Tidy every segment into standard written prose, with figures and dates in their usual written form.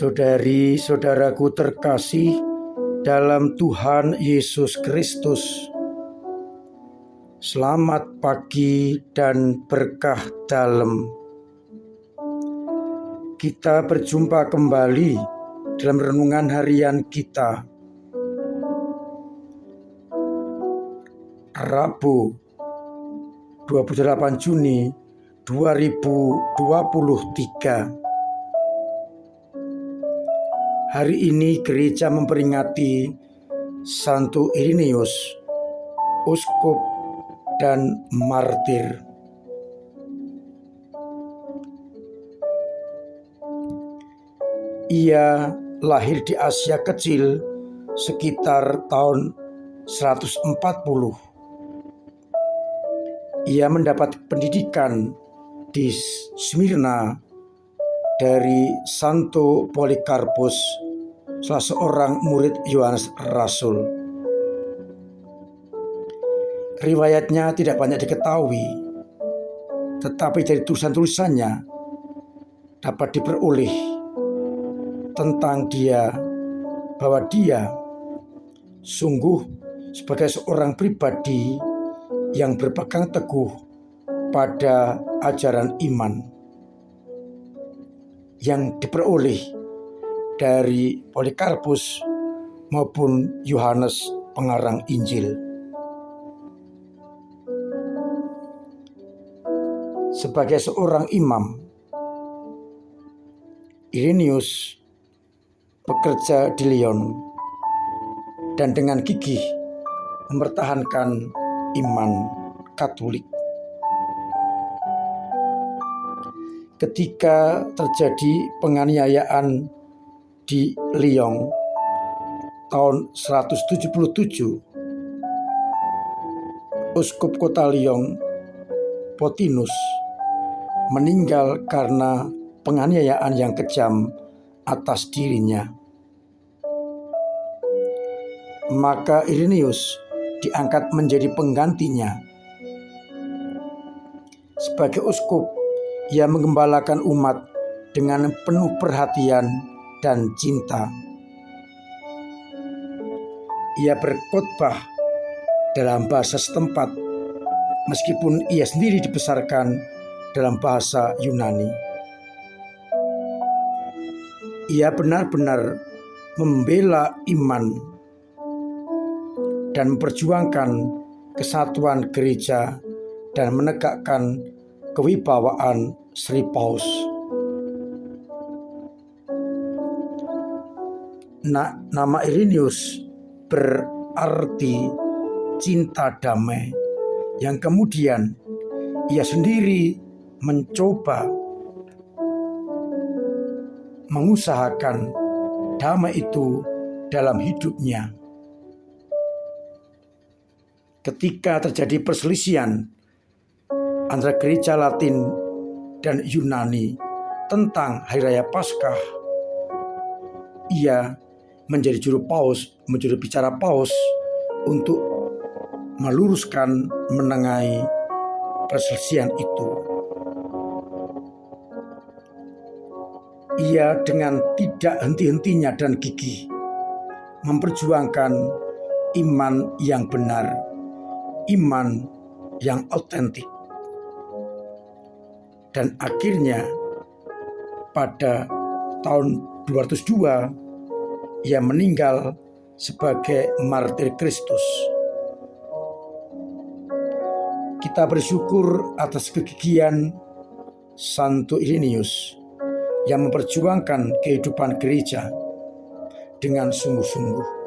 Saudari-saudaraku terkasih dalam Tuhan Yesus Kristus, selamat pagi dan berkah dalam. Kita berjumpa kembali dalam renungan harian kita, Rabu 28 Juni 2023. Hari ini gereja memperingati Santo Ireneus, uskup dan martir. Ia lahir di Asia Kecil sekitar tahun 140. Ia mendapat pendidikan di Smyrna dari Santo Polikarpus, salah seorang murid Yohanes Rasul. Riwayatnya tidak banyak diketahui, tetapi dari tulisan-tulisannya dapat diperoleh tentang dia bahwa dia sungguh sebagai seorang pribadi yang berpegang teguh pada ajaran iman yang diperoleh dari Polikarpus maupun Yohanes pengarang Injil. Sebagai seorang imam, Ireneus bekerja di Lyon dan dengan gigih mempertahankan iman Katolik. Ketika terjadi penganiayaan di Lyon tahun 177, Uskup kota Lyon, Pothinus, meninggal karena penganiayaan yang kejam atas dirinya. Maka Ireneus diangkat menjadi penggantinya. Sebagai uskup, ia menggembalakan umat dengan penuh perhatian dan cinta. Ia berkhotbah dalam bahasa setempat, meskipun ia sendiri dibesarkan dalam bahasa Yunani. Ia benar-benar membela iman dan memperjuangkan kesatuan gereja dan menegakkan kewibawaan Sri Paus. Nama Ireneus berarti cinta damai, yang kemudian ia sendiri mencoba mengusahakan damai itu dalam hidupnya. Ketika terjadi perselisihan antara gereja Latin dan Yunani tentang Hari Raya Paskah, ia menjadi juru bicara Paus untuk meluruskan, menengahi perselisihan itu. Ia dengan tidak henti-hentinya dan gigih memperjuangkan iman yang benar, iman yang autentik. Dan akhirnya pada tahun 202 ia meninggal sebagai martir Kristus. Kita bersyukur atas kegigihan Santo Ireneus yang memperjuangkan kehidupan gereja dengan sungguh-sungguh.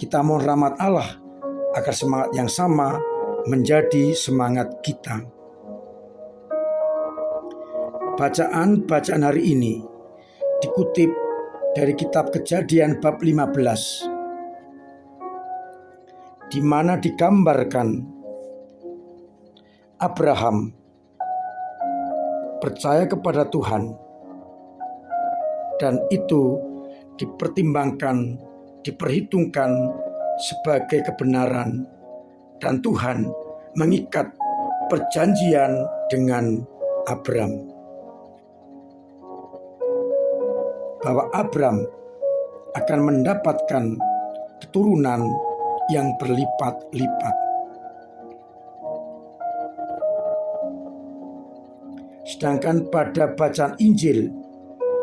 Kita mohon rahmat Allah agar semangat yang sama menjadi semangat kita. Bacaan hari ini dikutip dari kitab Kejadian bab 15, di mana digambarkan Abraham percaya kepada Tuhan, dan itu diperhitungkan sebagai kebenaran, dan Tuhan mengikat perjanjian dengan Abram. bahwa Abram akan mendapatkan keturunan yang berlipat-lipat. Sedangkan pada bacaan Injil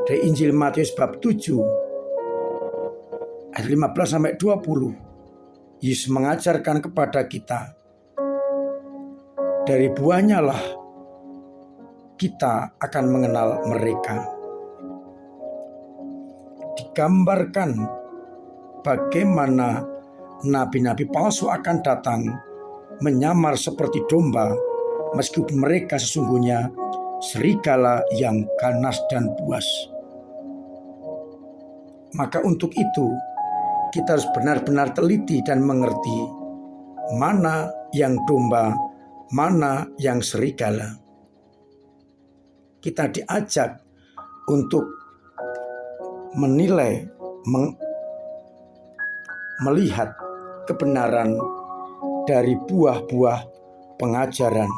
dari Injil Matius bab 7 ayat 15 sampai 20, Yesus mengajarkan kepada kita, dari buahnya lah kita akan mengenal mereka. Digambarkan bagaimana nabi-nabi palsu akan datang menyamar seperti domba, meskipun mereka sesungguhnya serigala yang ganas dan buas. Maka untuk itu kita harus benar-benar teliti dan mengerti mana yang domba, mana yang serigala. Kita diajak untuk menilai, melihat kebenaran dari buah-buah pengajaran.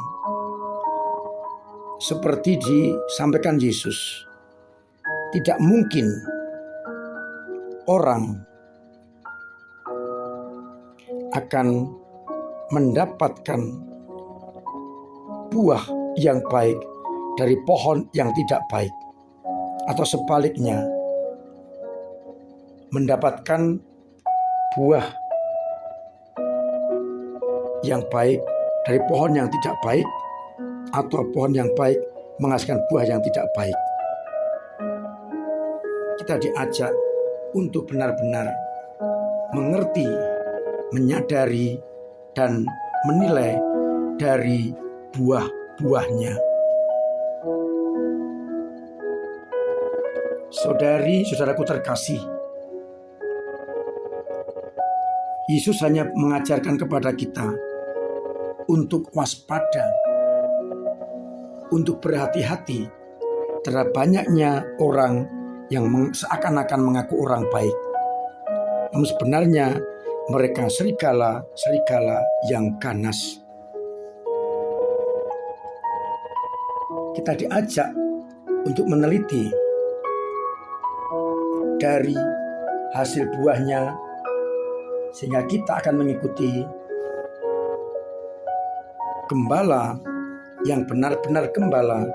Seperti disampaikan Yesus, tidak mungkin orang akan mendapatkan buah yang baik dari pohon yang tidak baik, atau sebaliknya mendapatkan buah yang baik dari pohon yang tidak baik, atau pohon yang baik menghasilkan buah yang tidak baik. Kita diajak untuk benar-benar mengerti, menyadari, dan menilai dari buah-buahnya. Saudari-saudaraku terkasih, Yesus hanya mengajarkan kepada kita untuk waspada, untuk berhati-hati terhadap banyaknya orang yang seakan-akan mengaku orang baik, namun sebenarnya mereka serigala yang ganas. Kita diajak untuk meneliti dari hasil buahnya, sehingga kita akan mengikuti gembala yang benar-benar gembala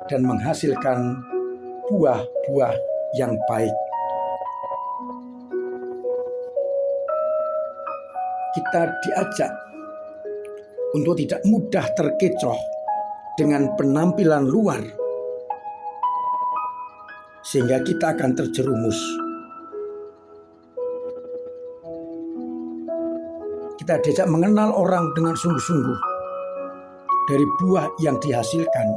dan menghasilkan buah-buah yang baik. Kita diajak untuk tidak mudah terkecoh dengan penampilan luar, sehingga kita akan terjerumus. Kita diajak mengenal orang dengan sungguh-sungguh dari buah yang dihasilkan,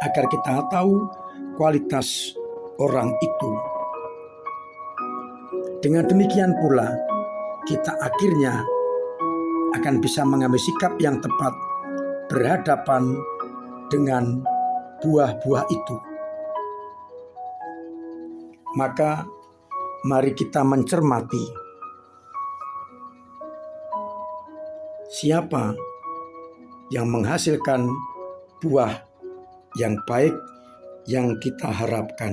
agar kita tahu kualitas orang itu. Dengan demikian pula, kita akhirnya akan bisa mengambil sikap yang tepat berhadapan dengan buah-buah itu. Maka mari kita mencermati siapa yang menghasilkan buah yang baik yang kita harapkan.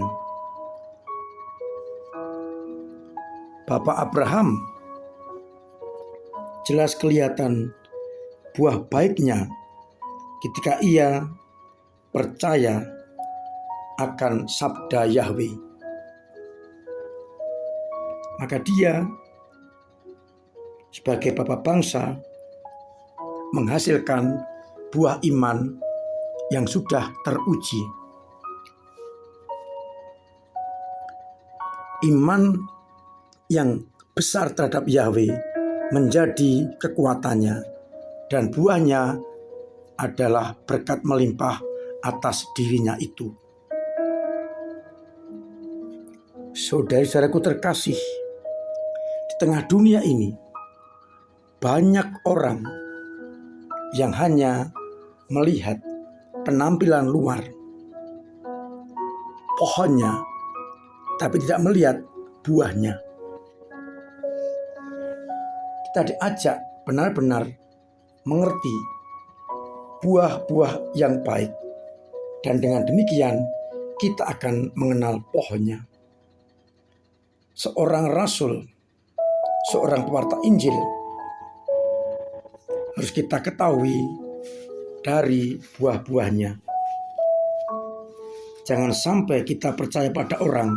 Bapak Abraham jelas kelihatan buah baiknya ketika ia percaya akan sabda Yahweh. Maka dia sebagai bapak bangsa menghasilkan buah iman yang sudah teruji. Iman yang besar terhadap Yahweh menjadi kekuatannya, dan buahnya adalah berkat melimpah atas dirinya itu. Saudari-saudaraku terkasih, di tengah dunia ini banyak orang yang hanya melihat penampilan luar pohonnya, tapi tidak melihat buahnya. Kita diajak benar-benar mengerti buah-buah yang baik, dan dengan demikian kita akan mengenal pohonnya. seorang rasul, seorang pewarta Injil, harus kita ketahui dari buah-buahnya. Jangan sampai kita percaya pada orang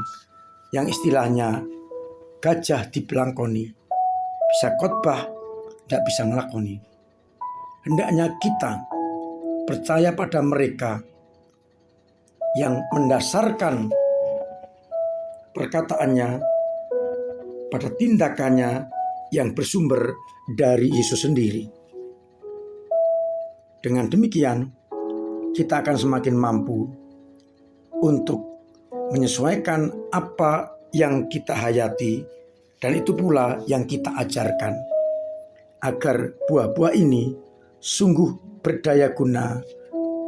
yang istilahnya gajah dibelangkoni, bisa khotbah, tidak bisa ngelakoni. Hendaknya kita percaya pada mereka yang mendasarkan perkataannya pada tindakannya yang bersumber dari Yesus sendiri. Dengan demikian, kita akan semakin mampu untuk menyesuaikan apa yang kita hayati, dan itu pula yang kita ajarkan, agar buah-buah ini sungguh berdaya guna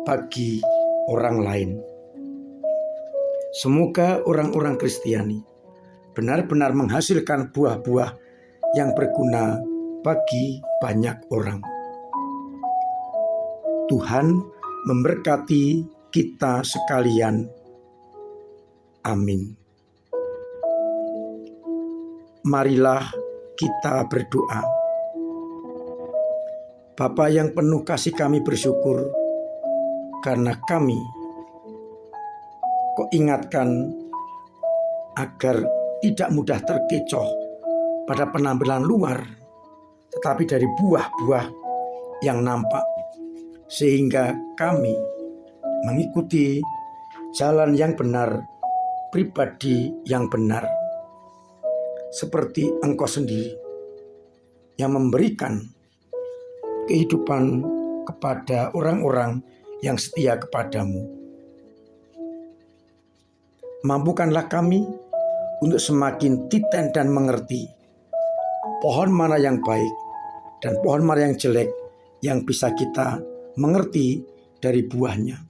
bagi orang lain. Semoga orang-orang Kristiani benar-benar menghasilkan buah-buah yang berguna bagi banyak orang. Tuhan memberkati kita sekalian. Amin. Marilah kita berdoa. Bapa yang penuh kasih, kami bersyukur karena kami Kau ingatkan agar tidak mudah terkecoh pada penampilan luar, tetapi dari buah-buah yang nampak, sehingga kami mengikuti jalan yang benar, pribadi yang benar, seperti Engkau sendiri yang memberikan kehidupan kepada orang-orang yang setia kepadamu. Mampukanlah kami untuk semakin titen dan mengerti pohon mana yang baik dan pohon mana yang jelek yang bisa kita mengerti dari buahnya.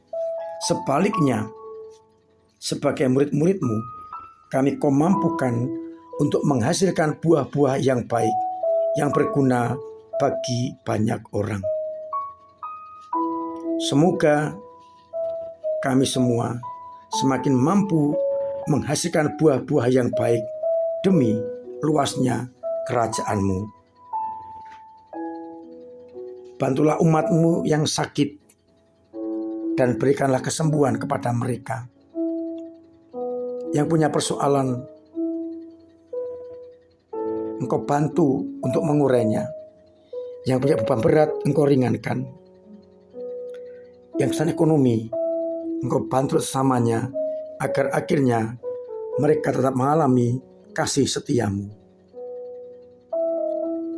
Sebaliknya, sebagai murid-murid-Mu, kami Kau mampukan untuk menghasilkan buah-buah yang baik, yang berguna bagi banyak orang. Semoga kami semua semakin mampu menghasilkan buah-buah yang baik demi luasnya kerajaan-Mu. Bantulah umat-Mu yang sakit dan berikanlah kesembuhan kepada mereka. Yang punya persoalan, Engkau bantu untuk mengurainya. Yang punya beban berat, Engkau ringankan. Yang kesusahan ekonomi, Engkau bantu sesamanya agar akhirnya mereka tetap mengalami kasih setia-Mu.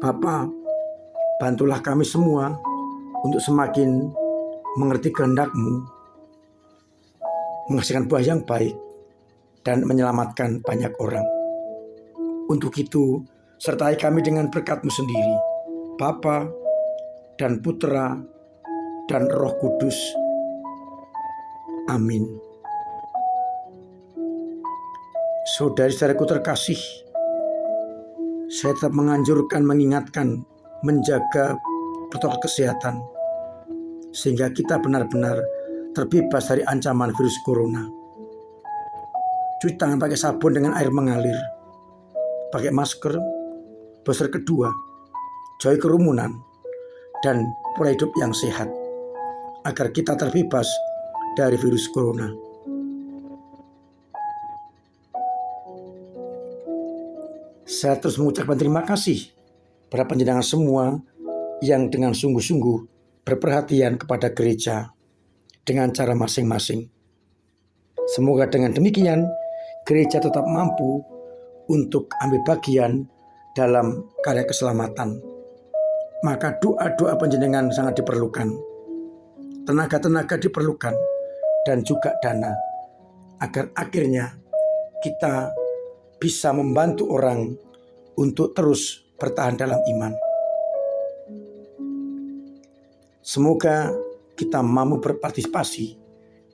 Bapa, bantulah kami semua untuk semakin mengerti kehendak-Mu, menghasilkan buah yang baik, dan menyelamatkan banyak orang. Untuk itu, sertai kami dengan berkat-Mu sendiri, Bapa dan Putra dan Roh Kudus. Amin. Saudari-saudariku terkasih, saya tetap mengingatkan, menjaga protokol kesehatan, sehingga kita benar-benar terbebas dari ancaman virus corona. Cuci tangan pakai sabun dengan air mengalir, pakai masker, booster kedua, jauhi kerumunan, dan pola hidup yang sehat, agar kita terbebas dari virus corona. Saya terus mengucapkan terima kasih pada panjenengan semua yang dengan sungguh-sungguh berperhatian kepada gereja dengan cara masing-masing. Semoga dengan demikian gereja tetap mampu untuk ambil bagian dalam karya keselamatan. Maka doa-doa panjenengan sangat diperlukan. Tenaga-tenaga diperlukan, dan juga dana, agar akhirnya kita bisa membantu orang untuk terus bertahan dalam iman. Semoga kita mampu berpartisipasi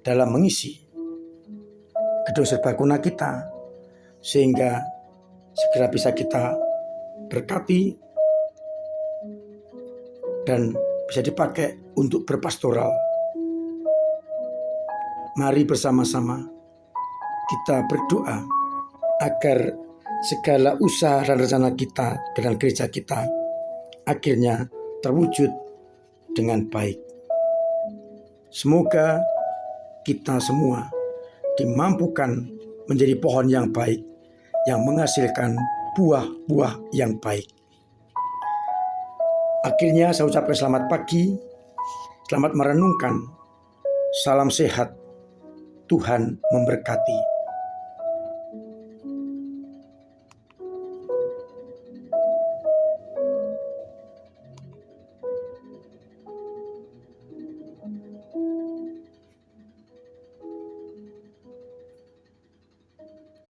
dalam mengisi gedung serbaguna kita, sehingga segera bisa kita berkati dan bisa dipakai untuk berpastoral. Mari bersama-sama kita berdoa agar segala usaha dan rencana kita dengan gereja kita akhirnya terwujud dengan baik. Semoga kita semua dimampukan menjadi pohon yang baik, yang menghasilkan buah-buah yang baik. Akhirnya saya ucapkan selamat pagi, selamat merenungkan, salam sehat, Tuhan memberkati.